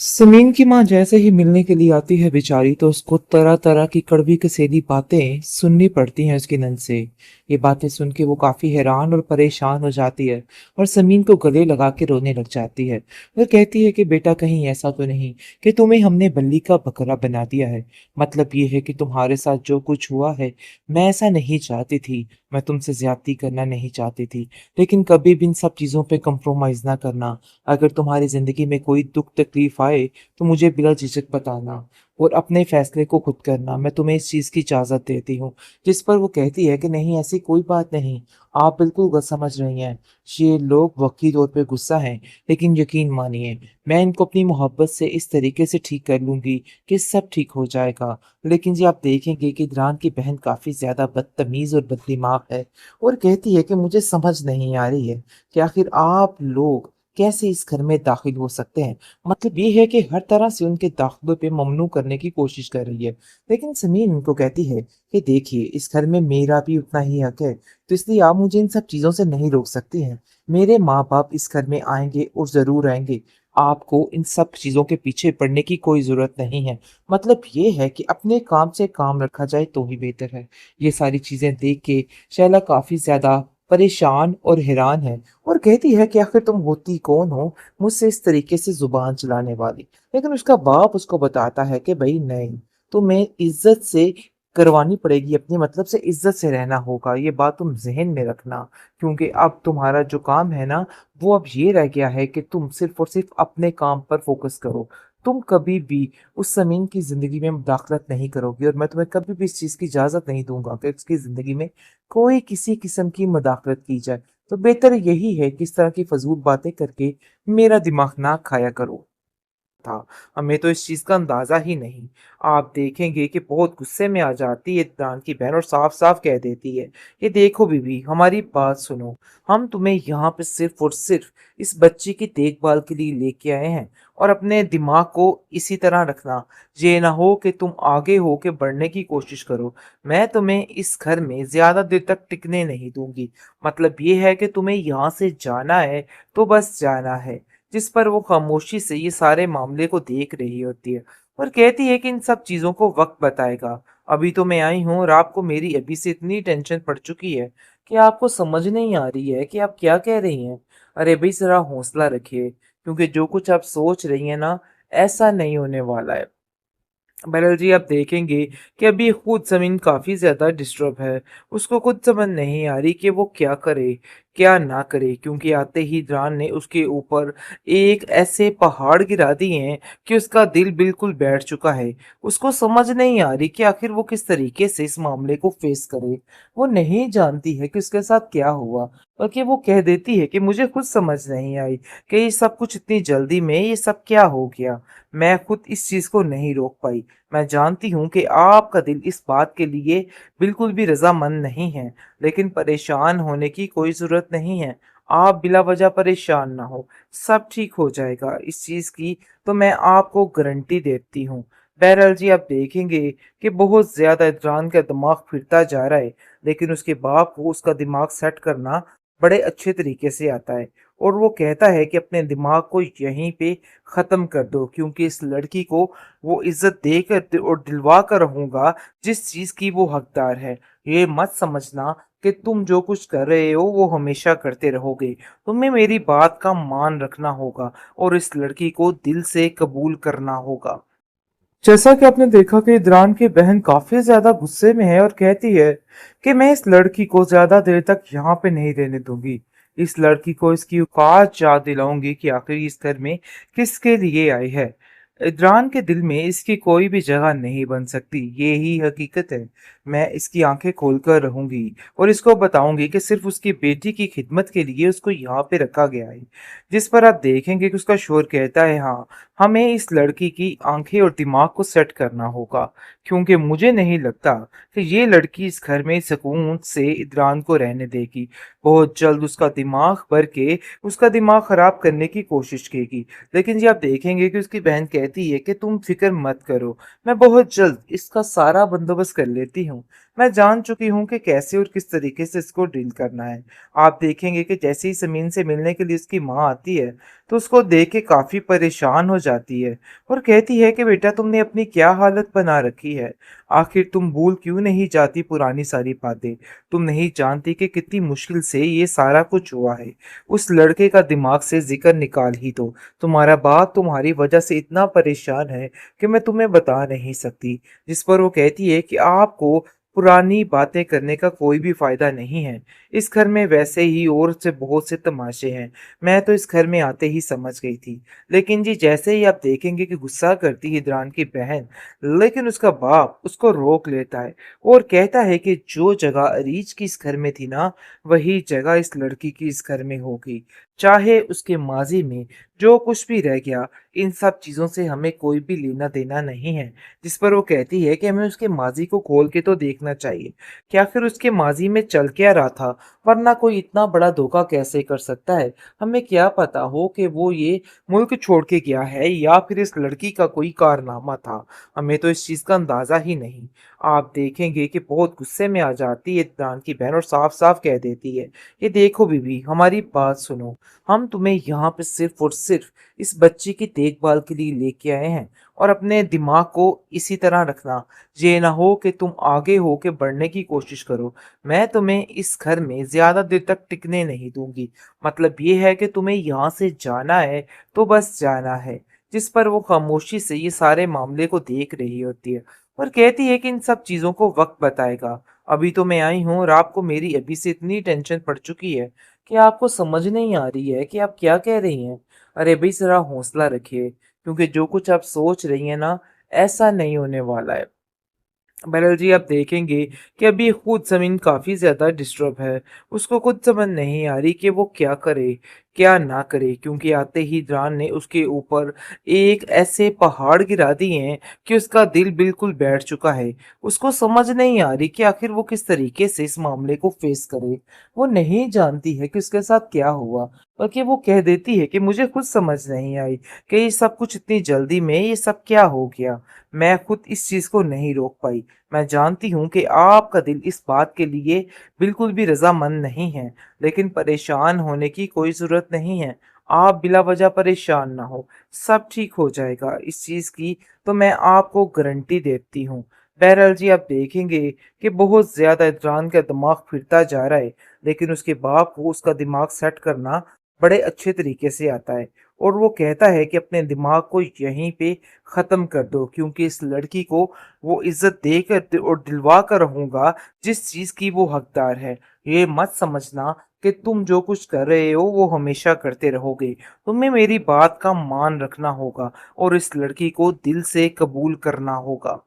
समीन की माँ जैसे ही मिलने के लिए आती है बेचारी तो उसको तरह तरह की कड़वी कसेली बातें सुननी पड़ती हैं उसके नंद से। ये बातें सुन के वो काफी हैरान और परेशान हो जाती है और समीन को गले लगा के रोने लग जाती है। वह कहती है कि बेटा कहीं ऐसा तो नहीं कि तुम्हें हमने बल्ली का बकरा बना दिया है। मतलब ये है कि तुम्हारे साथ जो कुछ हुआ है, मैं ऐसा नहीं चाहती थी। मैं तुमसे ज्यादती करना नहीं चाहती थी, लेकिन कभी भी इन सब चीजों पे कंप्रोमाइज ना करना। अगर तुम्हारी जिंदगी में कोई दुख तकलीफ आए तो मुझे बिना झिझक बताना और अपने फैसले को खुद करना। मैं तुम्हें इस चीज की इजाजत देती हूँ। जिस पर वो कहती है कि नहीं, ऐसी कोई बात नहीं, आप बिल्कुल गलत समझ रही हैं। ये लोग वक्ती तौर पे गुस्सा हैं, लेकिन यकीन मानिए, मैं इनको अपनी मोहब्बत से इस तरीके से ठीक कर लूंगी कि सब ठीक हो जाएगा। लेकिन जी आप देखेंगे कि इदरान की बहन काफी ज्यादा बदतमीज और बददिमाग है और कहती है कि मुझे समझ नहीं आ रही है कि आखिर आप लोग कैसे इस घर में दाखिल हो सकते हैं। मतलब ये है कि हर तरह से उनके दाखिले पे ममनू करने की कोशिश कर रही है। लेकिन समीर उनको कहती है कि देखिए, इस घर में मेरा भी उतना ही हक है, तो इसलिए आप मुझे इन सब चीजों से नहीं रोक सकती हैं। मेरे माँ बाप इस घर में आएंगे और जरूर आएंगे। आपको इन सब चीजों के पीछे पड़ने की कोई जरूरत नहीं है। मतलब ये है कि अपने काम से काम रखा जाए तो ही बेहतर है। ये सारी चीजें देख के शैला काफी ज्यादा परेशान और हैरान है और कहती है कि आखिर तुम होती कौन हो मुझसे इस तरीके से जुबान चलाने वाली। लेकिन उसका बाप उसको बताता है कि भाई नहीं, तुम्हें इज्जत से करवानी पड़ेगी अपनी, मतलब से इज्जत से रहना होगा। ये बात तुम जहन में रखना, क्योंकि अब तुम्हारा जो काम है ना, वो अब ये रह गया है कि तुम सिर्फ और सिर्फ अपने काम पर फोकस करो। तुम कभी भी उस जमीन की जिंदगी में मुदाखलत नहीं करोगी और मैं तुम्हें कभी भी इस चीज की इजाजत नहीं दूंगा कि उसकी जिंदगी में कोई किसी किस्म की मुदाखलत की जाए। तो बेहतर यही है कि इस तरह की फजूल बातें करके मेरा दिमाग ना खाया करो। था। हमें तो इस चीज का अंदाजा ही नहीं। आप देखेंगे कि बहुत गुस्से में आ जाती है दान की बहन और साफ साफ कह देती है कि देखो बीबी, हमारी बात सुनो। हम तुम्हें यहाँ पे सिर्फ और सिर्फ इस बच्ची की देखभाल के लिए लेके आए हैं और अपने दिमाग को इसी तरह रखना। ये ना हो कि तुम आगे हो के बढ़ने की कोशिश करो। मैं तुम्हें इस घर में ज्यादा देर तक टिकने नहीं दूंगी। मतलब ये है कि तुम्हें यहाँ से जाना है तो बस जाना है। जिस पर वो खामोशी से ये सारे मामले को देख रही होती है और कहती है कि इन सब चीजों को वक्त बताएगा। अभी तो मैं आई हूँ और आपको मेरी अभी से इतनी टेंशन पड़ चुकी है कि आपको समझ नहीं आ रही है कि आप क्या कह रही हैं। अरे भाई, जरा हौसला रखिए, क्योंकि जो कुछ आप सोच रही हैं ना, ऐसा नहीं होने वाला है। बहरहाल जी आप देखेंगे कि अभी खुद ज़मीन काफ़ी ज़्यादा डिस्टर्ब है। उसको खुद समझ नहीं आ रही कि वो क्या करे, क्या ना करे, क्योंकि आते ही जान ने उसके ऊपर एक ऐसे पहाड़ गिरा दिए हैं कि उसका दिल बिल्कुल बैठ चुका है। उसको समझ नहीं आ रही कि आखिर वो किस तरीके से इस मामले को फेस करे। वो नहीं जानती है कि उसके साथ क्या हुआ, बल्कि वो कह देती है कि मुझे खुद समझ नहीं आई कि ये सब कुछ इतनी जल्दी में ये सब क्या हो गया। मैं खुद इस चीज़ को नहीं रोक पाई। मैं जानती हूँ कि आपका दिल इस बात के लिए बिल्कुल भी रज़ामंद नहीं है, लेकिन परेशान होने की कोई ज़रूरत नहीं है। आप बिला वजह परेशान ना हो, सब ठीक हो जाएगा। इस चीज़ की तो मैं आपको गारंटी देती हूँ। बहरहाल जी आप देखेंगे कि बहुत ज़्यादा इमरान का दिमाग फिरता जा रहा है, लेकिन उसके बाप को उसका दिमाग सेट करना बड़े अच्छे तरीके से आता है और वो कहता है कि अपने दिमाग को यहीं पे ख़त्म कर दो, क्योंकि इस लड़की को वो इज्जत देकर और दिलवा कर रहूंगा जिस चीज की वो हकदार है। ये मत समझना कि तुम जो कुछ कर रहे हो वो हमेशा करते रहोगे। तुम्हें मेरी बात का मान रखना होगा और इस लड़की को दिल से कबूल करना होगा। जैसा कि आपने देखा कि इदरान की बहन काफी ज्यादा गुस्से में है और कहती है कि मैं इस लड़की को ज्यादा देर तक यहाँ पे नहीं रहने दूंगी। इस लड़की को इसकी औकात याद दिलाऊंगी कि आखिर इस घर में किसके लिए आई है। इदरान के दिल में इसकी कोई भी जगह नहीं बन सकती, ये ही हकीकत है। मैं इसकी आंखें खोलकर रहूंगी और इसको बताऊंगी कि सिर्फ उसकी बेटी की खिदमत के लिए उसको यहाँ पे रखा गया है। जिस पर आप देखेंगे कि उसका शोर कहता है, हाँ, हमें इस लड़की की आंखें और दिमाग को सेट करना होगा, क्योंकि मुझे नहीं लगता कि ये लड़की इस घर में सुकून से इदरान को रहने देगी। बहुत जल्द उसका दिमाग भर के उसका दिमाग खराब करने की कोशिश करेगी। लेकिन जी आप देखेंगे कि उसकी बहन कहती है कि तुम फिक्र मत करो, मैं बहुत जल्द इसका सारा बंदोबस्त कर लेती हूँ। मैं जान चुकी हूँ कि कैसे और किस तरीके से इसको डील करना है। आप देखेंगे कि जैसे ही जमीन से मिलने के लिए उसकी माँ आती है, तो उसको देख के काफ़ी परेशान हो जाती है और कहती है कि बेटा तुमने अपनी क्या हालत बना रखी है? आखिर तुम भूल क्यों नहीं जाती पुरानी सारी बातें? तुम नहीं जानती कि कितनी मुश्किल से ये सारा कुछ हुआ है। उस लड़के का दिमाग से ज़िक्र निकाल ही दो। तुम्हारा बाप तुम्हारी वजह से इतना परेशान है कि मैं तुम्हें बता नहीं सकती। जिस पर वो कहती है कि आपको पुरानी बातें करने का कोई भी फ़ायदा नहीं है। इस घर में वैसे ही और से बहुत से तमाशे हैं। मैं तो इस घर में आते ही समझ गई थी। लेकिन जी जैसे ही आप देखेंगे कि गुस्सा करती है इदरान की बहन, लेकिन उसका बाप उसको रोक लेता है और कहता है कि जो जगह अरीज की इस घर में थी ना, वही जगह इस लड़की की इस घर में होगी। चाहे उसके माज़ी में जो कुछ भी रह गया, इन सब चीज़ों से हमें कोई भी लेना-देना नहीं है। जिस पर वो कहती है कि हमें उसके माज़ी को खोल के तो देखना चाहिए कि आखिर उसके माज़ी में चल क्या रहा था, वरना कोई इतना बड़ा धोखा कैसे कर सकता है? हमें क्या पता हो कि वो ये मुल्क छोड़ के गया है या फिर इस लड़की का कोई कारनामा था। हमें तो इस चीज़ का अंदाज़ा ही नहीं। आप देखेंगे कि बहुत गुस्से में आ जाती है इमरान की बहन और साफ-साफ कह देती है, "ये देखो बीबी, हमारी बात सुनो। हम तुम्हें यहाँ पे सिर्फ़ और सिर्फ़ इस बच्ची की देखभाल के लिए लेके आए हैं और अपने दिमाग को इसी तरह रखना। ये ना हो कि तुम आगे हो के बढ़ने की कोशिश करो। मैं तुम्हें इस घर में ज़्यादा देर तक टिकने नहीं दूँगी। मतलब ये है कि तुम्हें यहाँ से जाना है, तो बस जाना है।" जिस पर वो खामोशी से ये सारे मामले को देख रही होती है और कहती है कि इन सब चीज़ों को वक़्त बताएगा। अभी तो मैं आई हूँ और आपको मेरी अभी से इतनी टेंशन पड़ चुकी है कि आपको समझ नहीं आ रही है कि आप क्या कह रही हैं। अरे भई ज़रा हौसला रखिए, क्योंकि जो कुछ आप सोच रही हैं ना, ऐसा नहीं होने वाला है। बहरहाल जी आप देखेंगे कि अभी खुद ज़मीन काफ़ी ज़्यादा डिस्टर्ब है। उसको खुद समझ नहीं आ रही कि वो क्या करे, क्या ना करे, क्योंकि आते ही जान ने उसके ऊपर एक ऐसे पहाड़ गिरा दिए हैं कि उसका दिल बिल्कुल बैठ चुका है। उसको समझ नहीं आ रही कि आखिर वो किस तरीके से इस मामले को फ़ेस करे। वो नहीं जानती है कि उसके साथ क्या हुआ, बल्कि वो कह देती है कि मुझे खुद समझ नहीं आई कि ये सब कुछ इतनी जल्दी में ये सब क्या हो गया। मैं खुद इस चीज़ को नहीं रोक पाई। मैं जानती हूँ कि आपका दिल इस बात के लिए बिल्कुल भी रज़ामंद नहीं है, लेकिन परेशान होने की कोई ज़रूरत नहीं है। आप बिला वजह परेशान ना हो, सब ठीक हो जाएगा। इस चीज़ की तो मैं आपको गारंटी देती हूँ। बहरहाल जी आप देखेंगे कि बहुत ज़्यादा इमरान का दिमाग फिरता जा रहा है, लेकिन उसके बाप को उसका दिमाग सेट करना बड़े अच्छे तरीके से आता है और वो कहता है कि अपने दिमाग को यहीं पे ख़त्म कर दो, क्योंकि इस लड़की को वो इज़्ज़त देकर और दिलवा कर रहूँगा जिस चीज़ की वो हकदार है। ये मत समझना कि तुम जो कुछ कर रहे हो वो हमेशा करते रहोगे। तुम्हें मेरी बात का मान रखना होगा और इस लड़की को दिल से कबूल करना होगा।